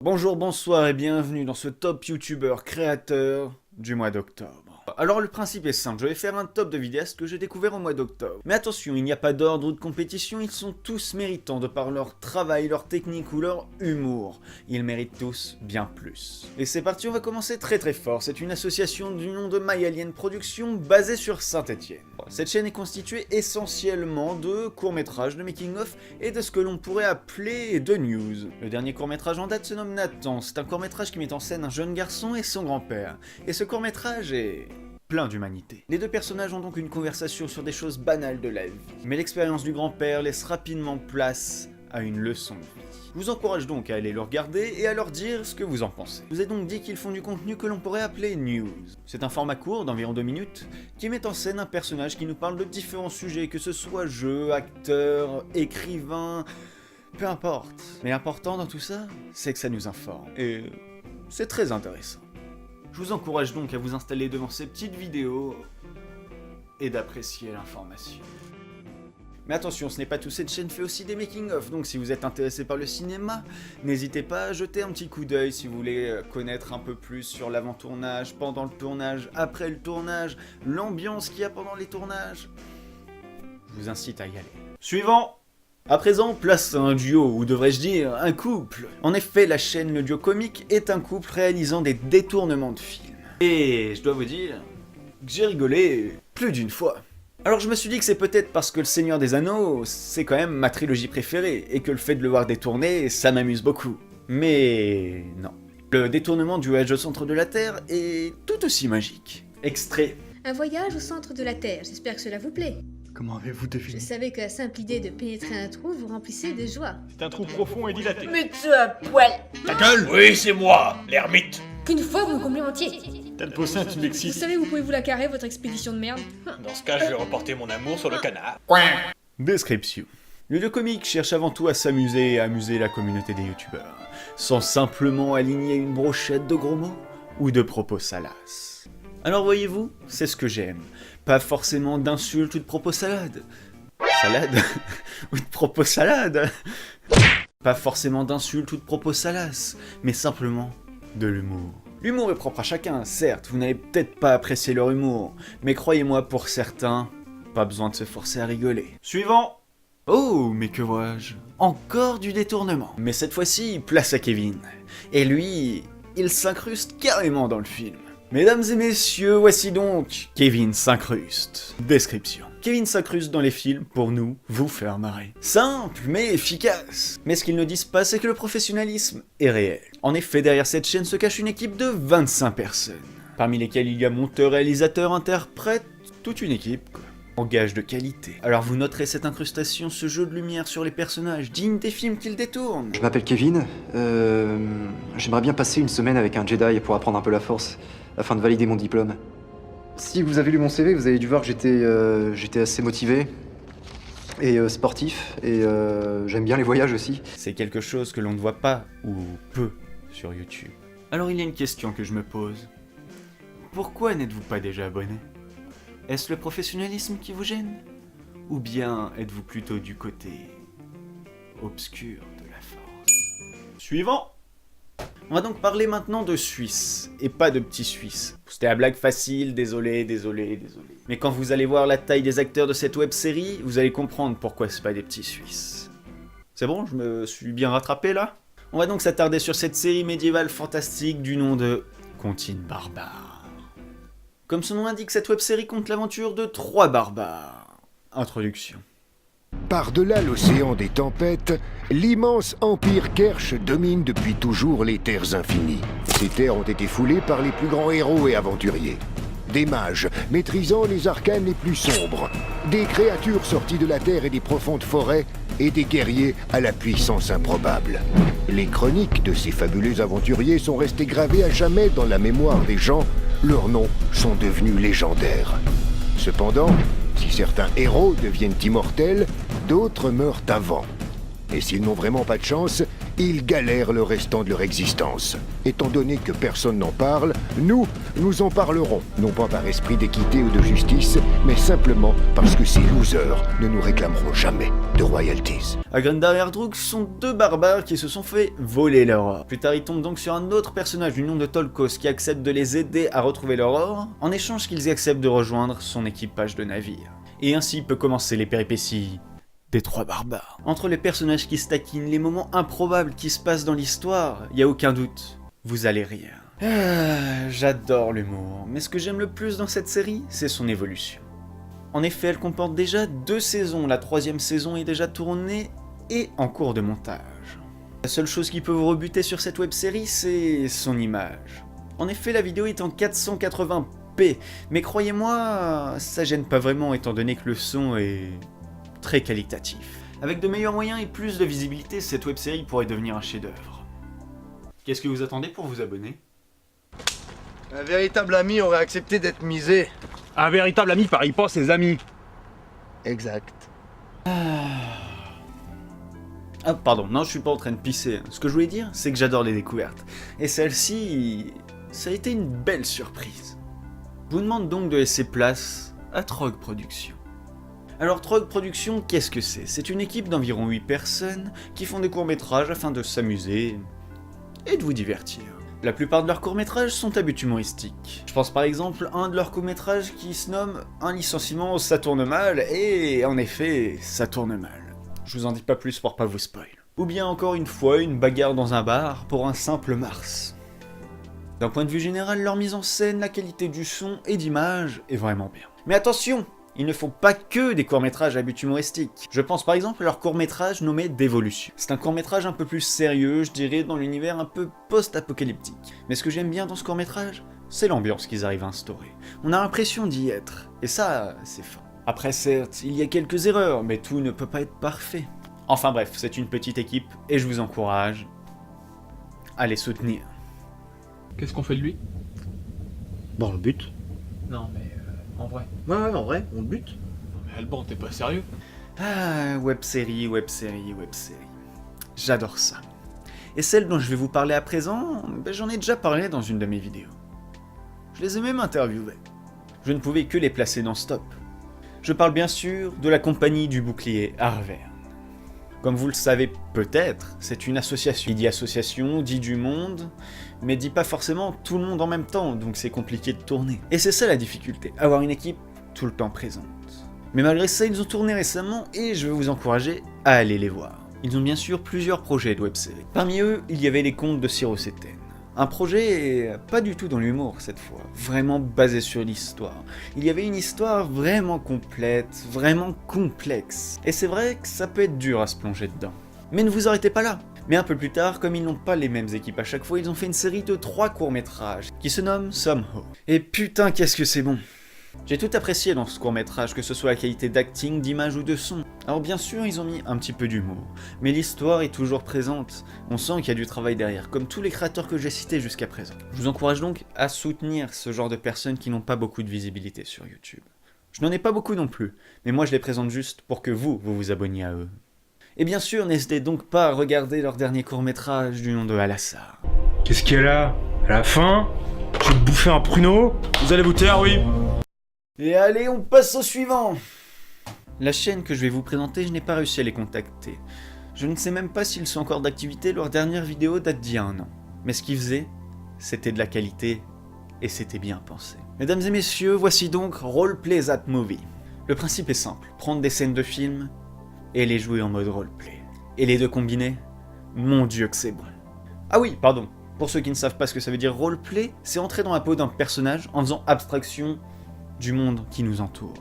Bonjour, bonsoir et bienvenue dans ce top YouTuber créateur du mois d'octobre. Alors le principe est simple, je vais faire un top de vidéastes que j'ai découvert au mois d'octobre. Mais attention, il n'y a pas d'ordre ou de compétition, ils sont tous méritants de par leur travail, leur technique ou leur humour. Ils méritent tous bien plus. Et c'est parti, on va commencer très fort. C'est une association du nom de My Alien Productions basée sur Saint-Étienne. Cette chaîne est constituée essentiellement de courts-métrages, de making-of et de ce que l'on pourrait appeler de news. Le dernier court-métrage en date se nomme Nathan, c'est un court-métrage qui met en scène un jeune garçon et son grand-père. Et ce court-métrage est plein d'humanité. Les deux personnages ont donc une conversation sur des choses banales de la vie. Mais l'expérience du grand-père laisse rapidement place à une leçon de vie. Je vous encourage donc à aller le regarder et à leur dire ce que vous en pensez. Je vous ai donc dit qu'ils font du contenu que l'on pourrait appeler news. C'est un format court d'environ 2 minutes qui met en scène un personnage qui nous parle de différents sujets, que ce soit jeu, acteur, écrivain, peu importe. Mais l'important dans tout ça, c'est que ça nous informe. Et c'est très intéressant. Je vous encourage donc à vous installer devant ces petites vidéos et d'apprécier l'information. Mais attention, ce n'est pas tout, cette chaîne fait aussi des making-of, donc si vous êtes intéressé par le cinéma, n'hésitez pas à jeter un petit coup d'œil si vous voulez connaître un peu plus sur l'avant-tournage, pendant le tournage, après le tournage, l'ambiance qu'il y a pendant les tournages. Je vous incite à y aller. Suivant! À présent, place à un duo, ou devrais-je dire, un couple. En effet, la chaîne Le Duo Comique est un couple réalisant des détournements de films. Et je dois vous dire que j'ai rigolé plus d'une fois. Alors je me suis dit que c'est peut-être parce que Le Seigneur des Anneaux, c'est quand même ma trilogie préférée, et que le fait de le voir détourner, ça m'amuse beaucoup. Mais non. Le détournement du voyage au centre de la Terre est tout aussi magique. Extrait. Un voyage au centre de la Terre, j'espère que cela vous plaît. Comment avez-vous Je deviné? savais que la simple idée de pénétrer un trou vous remplissait de joie. C'est un trou profond et dilaté. Mets-tu un poil? Ta gueule! Oui, c'est moi, l'ermite. Qu'une fois vous me complimentiez. T'as le peau sain, tu Vous m'excites. savez, vous pouvez vous la carrer, votre expédition de merde. Dans ce cas, je vais reporter mon amour sur le canard. Description. Le Duo Comique cherche avant tout à s'amuser et à amuser la communauté des youtubeurs, sans simplement aligner une brochette de gros mots ou de propos salaces. Alors voyez-vous, c'est ce que j'aime. Pas forcément d'insultes ou de propos salades. Salade ou de propos salades. Pas forcément d'insultes ou de propos salaces, mais simplement de l'humour. L'humour est propre à chacun, certes, vous n'allez peut-être pas apprécier leur humour, mais croyez-moi, pour certains, pas besoin de se forcer à rigoler. Suivant. Oh, mais que vois-je? Encore du détournement. Mais cette fois-ci, place à Kevin. Et lui, il s'incruste carrément dans le film. Mesdames et messieurs, voici donc Kevin s'incruste. Description. Kevin s'incruste dans les films pour nous, vous faire marrer. Simple, mais efficace. Mais ce qu'ils ne disent pas, c'est que le professionnalisme est réel. En effet, derrière cette chaîne se cache une équipe de 25 personnes. Parmi lesquelles il y a monteurs, réalisateurs, interprètes, toute une équipe, quoi. En gage de qualité. Alors vous noterez cette incrustation, ce jeu de lumière sur les personnages, digne des films qu'ils détournent. Je m'appelle Kevin. J'aimerais bien passer une semaine avec un Jedi pour apprendre un peu la Force, afin de valider mon diplôme. Si vous avez lu mon CV, vous avez dû voir que j'étais assez motivé et sportif, et j'aime bien les voyages aussi. C'est quelque chose que l'on ne voit pas, ou peu, sur YouTube. Alors il y a une question que je me pose. Pourquoi n'êtes-vous pas déjà abonné? Est-ce le professionnalisme qui vous gêne? Ou bien êtes-vous plutôt du côté obscur de la force? Suivant! On va donc parler maintenant de Suisse, et pas de petits Suisses. C'était la blague facile, désolé. Mais quand vous allez voir la taille des acteurs de cette web-série, vous allez comprendre pourquoi c'est pas des petits Suisses. C'est bon, je me suis bien rattrapé là? On va donc s'attarder sur cette série médiévale fantastique du nom de Contine Barbare. Comme son nom l'indique, cette web-série compte l'aventure de 3 barbares. Introduction. Par-delà l'océan des tempêtes, l'immense empire Kersh domine depuis toujours les terres infinies. Ces terres ont été foulées par les plus grands héros et aventuriers. Des mages maîtrisant les arcanes les plus sombres, des créatures sorties de la terre et des profondes forêts, et des guerriers à la puissance improbable. Les chroniques de ces fabuleux aventuriers sont restées gravées à jamais dans la mémoire des gens. Leurs noms sont devenus légendaires. Cependant, si certains héros deviennent immortels, d'autres meurent avant. Et s'ils n'ont vraiment pas de chance, ils galèrent le restant de leur existence. Étant donné que personne n'en parle, nous en parlerons, non pas par esprit d'équité ou de justice, mais simplement parce que ces losers ne nous réclameront jamais de royalties. Agrenda et Ardruk sont deux barbares qui se sont fait voler leur or. Plus tard, ils tombent donc sur un autre personnage du nom de Tolkos qui accepte de les aider à retrouver leur or, en échange qu'ils acceptent de rejoindre son équipage de navire. Et ainsi peut commencer les péripéties des trois barbares. Entre les personnages qui se taquinent, les moments improbables qui se passent dans l'histoire, y a aucun doute, vous allez rire. J'adore l'humour, mais ce que j'aime le plus dans cette série, c'est son évolution. En effet, elle comporte déjà 2 saisons, la 3e saison est déjà tournée et en cours de montage. La seule chose qui peut vous rebuter sur cette web-série, c'est son image. En effet, la vidéo est en 480p, mais croyez-moi, ça gêne pas vraiment étant donné que le son est très qualitatif. Avec de meilleurs moyens et plus de visibilité, cette web-série pourrait devenir un chef-d'œuvre. Qu'est-ce que vous attendez pour vous abonner? Un véritable ami aurait accepté d'être misé. Un véritable ami parie pas ses amis. Exact. Ah pardon, non je suis pas en train de pisser. Ce que je voulais dire, c'est que j'adore les découvertes. Et celle-ci, ça a été une belle surprise. Je vous demande donc de laisser place à Trog Productions. Alors Trog Productions, qu'est-ce que c'est? C'est une équipe d'environ 8 personnes qui font des courts-métrages afin de s'amuser et de vous divertir. La plupart de leurs courts-métrages sont à but humoristique. Je pense par exemple à un de leurs courts-métrages qui se nomme Un licenciement, ça tourne mal, et en effet, ça tourne mal. Je vous en dis pas plus pour pas vous spoil. Ou bien encore une fois, une bagarre dans un bar pour un simple Mars. D'un point de vue général, leur mise en scène, la qualité du son et d'image est vraiment bien. Mais attention, il ne faut pas que des courts-métrages à but humoristique. Je pense par exemple à leur court-métrage nommé Dévolution. C'est un court-métrage un peu plus sérieux, je dirais, dans l'univers un peu post-apocalyptique. Mais ce que j'aime bien dans ce court-métrage, c'est l'ambiance qu'ils arrivent à instaurer. On a l'impression d'y être, et ça, c'est fin. Après certes, il y a quelques erreurs, mais tout ne peut pas être parfait. Enfin bref, c'est une petite équipe, et je vous encourage à les soutenir. Qu'est-ce qu'on fait de lui? Bon, on le bute. Non, mais en vrai. Ouais, en vrai, on le bute. Non, mais Alban, t'es pas sérieux? Ah, web-série, web-série, web-série. J'adore ça. Et celle dont je vais vous parler à présent, j'en ai déjà parlé dans une de mes vidéos. Je les ai même interviewées. Je ne pouvais que les placer dans ce top. Je parle bien sûr de la compagnie du bouclier Arverne. Comme vous le savez peut-être, c'est une association. Qui dit association, dit du monde, mais dit pas forcément tout le monde en même temps, donc c'est compliqué de tourner. Et c'est ça la difficulté, avoir une équipe tout le temps présente. Mais malgré ça, ils ont tourné récemment et je vais vous encourager à aller les voir. Ils ont bien sûr plusieurs projets de web-série. Parmi eux, il y avait les contes de Sirocétène. Un projet pas du tout dans l'humour cette fois, vraiment basé sur l'histoire. Il y avait une histoire vraiment complète, vraiment complexe. Et c'est vrai que ça peut être dur à se plonger dedans. Mais ne vous arrêtez pas là. Mais un peu plus tard, comme ils n'ont pas les mêmes équipes à chaque fois, ils ont fait une série de 3 courts-métrages qui se nomment Somehow. Et putain qu'est-ce que c'est bon! J'ai tout apprécié dans ce court-métrage, que ce soit la qualité d'acting, d'image ou de son. Alors bien sûr, ils ont mis un petit peu d'humour, mais l'histoire est toujours présente. On sent qu'il y a du travail derrière, comme tous les créateurs que j'ai cités jusqu'à présent. Je vous encourage donc à soutenir ce genre de personnes qui n'ont pas beaucoup de visibilité sur YouTube. Je n'en ai pas beaucoup non plus, mais moi je les présente juste pour que vous vous abonniez à eux. Et bien sûr, n'hésitez donc pas à regarder leur dernier court-métrage du nom de Alassar. Qu'est-ce qu'il y a là? À la fin, je vais te bouffer un pruneau. Vous allez vous taire, oui? Et allez, on passe au suivant! La chaîne que je vais vous présenter, je n'ai pas réussi à les contacter. Je ne sais même pas s'ils sont encore d'activité, leur dernière vidéo date d'il y a 1 an. Mais ce qu'ils faisaient, c'était de la qualité, et c'était bien pensé. Mesdames et messieurs, voici donc Roleplay That Movie. Le principe est simple, prendre des scènes de film, et les jouer en mode roleplay. Et les deux combinés, mon dieu que c'est bon. Ah oui, pardon, pour ceux qui ne savent pas ce que ça veut dire roleplay, c'est entrer dans la peau d'un personnage en faisant abstraction du monde qui nous entoure.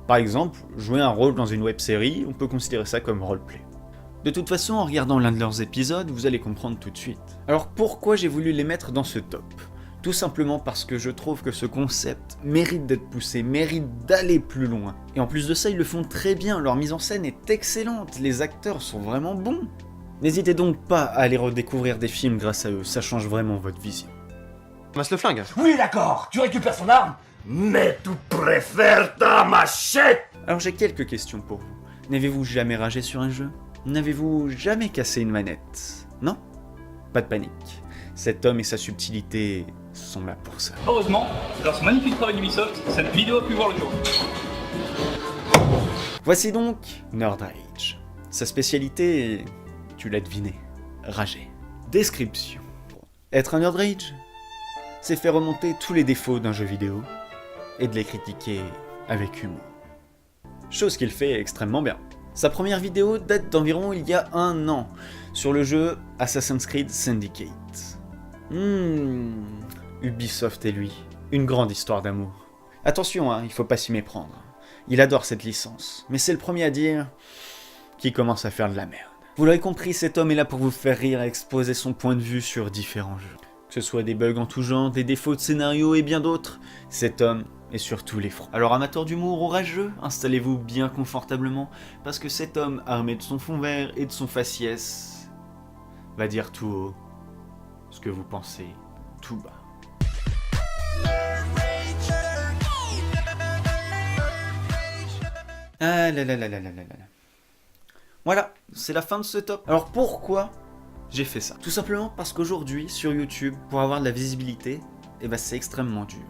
Par exemple, jouer un rôle dans une web-série, on peut considérer ça comme roleplay. De toute façon, en regardant l'un de leurs épisodes, vous allez comprendre tout de suite. Alors pourquoi j'ai voulu les mettre dans ce top? Tout simplement parce que je trouve que ce concept mérite d'être poussé, mérite d'aller plus loin. Et en plus de ça, ils le font très bien, leur mise en scène est excellente, les acteurs sont vraiment bons. N'hésitez donc pas à aller redécouvrir des films grâce à eux, ça change vraiment votre vision. Masse le flingue. Oui, d'accord, tu récupères son arme, mais tu préfères ta machette. Alors j'ai quelques questions pour vous. N'avez-vous jamais ragé sur un jeu? N'avez-vous jamais cassé une manette? Non? Pas de panique. Cet homme et sa subtilité sont là pour ça. Heureusement, grâce au magnifique travail d'Ubisoft, cette vidéo a pu voir le jour. Voici donc Nerd Rage. Sa spécialité, tu l'as deviné, rager. Description. Être un Nerd Rage, c'est faire remonter tous les défauts d'un jeu vidéo et de les critiquer avec humour. Chose qu'il fait extrêmement bien. Sa première vidéo date d'environ il y a 1 an, sur le jeu Assassin's Creed Syndicate. Ubisoft et lui, une grande histoire d'amour. Attention, il faut pas s'y méprendre. Il adore cette licence, mais c'est le premier à dire qu'il commence à faire de la merde. Vous l'aurez compris, cet homme est là pour vous faire rire et exposer son point de vue sur différents jeux. Que ce soit des bugs en tout genre, des défauts de scénario et bien d'autres, cet homme est sur tous les fronts. Alors amateurs d'humour ou rageux, installez-vous bien confortablement, parce que cet homme, armé de son fond vert et de son faciès, va dire tout haut ce que vous pensez tout bas. Ah là là là là là là là. Voilà, c'est la fin de ce top. Alors pourquoi j'ai fait ça? Tout simplement parce qu'aujourd'hui, sur YouTube, pour avoir de la visibilité, c'est extrêmement dur.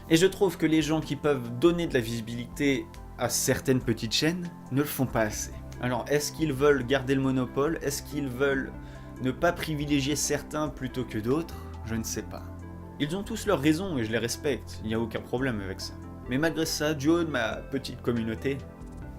Et je trouve que les gens qui peuvent donner de la visibilité à certaines petites chaînes ne le font pas assez. Alors, est-ce qu'ils veulent garder le monopole? Est-ce qu'ils veulent ne pas privilégier certains plutôt que d'autres? Je ne sais pas. Ils ont tous leurs raisons et je les respecte, il n'y a aucun problème avec ça. Mais malgré ça, du haut de ma petite communauté,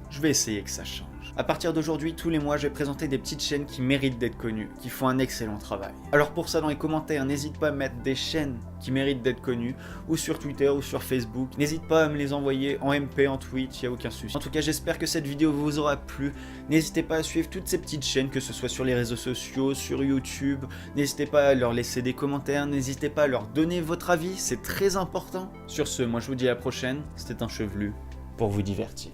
je vais essayer que ça change. À partir d'aujourd'hui, tous les mois, je vais présenter des petites chaînes qui méritent d'être connues, qui font un excellent travail. Alors pour ça, dans les commentaires, n'hésite pas à mettre des chaînes qui méritent d'être connues, ou sur Twitter, ou sur Facebook. N'hésite pas à me les envoyer en MP, en tweet, il n'y a aucun souci. En tout cas, j'espère que cette vidéo vous aura plu. N'hésitez pas à suivre toutes ces petites chaînes, que ce soit sur les réseaux sociaux, sur YouTube. N'hésitez pas à leur laisser des commentaires, n'hésitez pas à leur donner votre avis, c'est très important. Sur ce, moi je vous dis à la prochaine, c'était un chevelu pour vous divertir.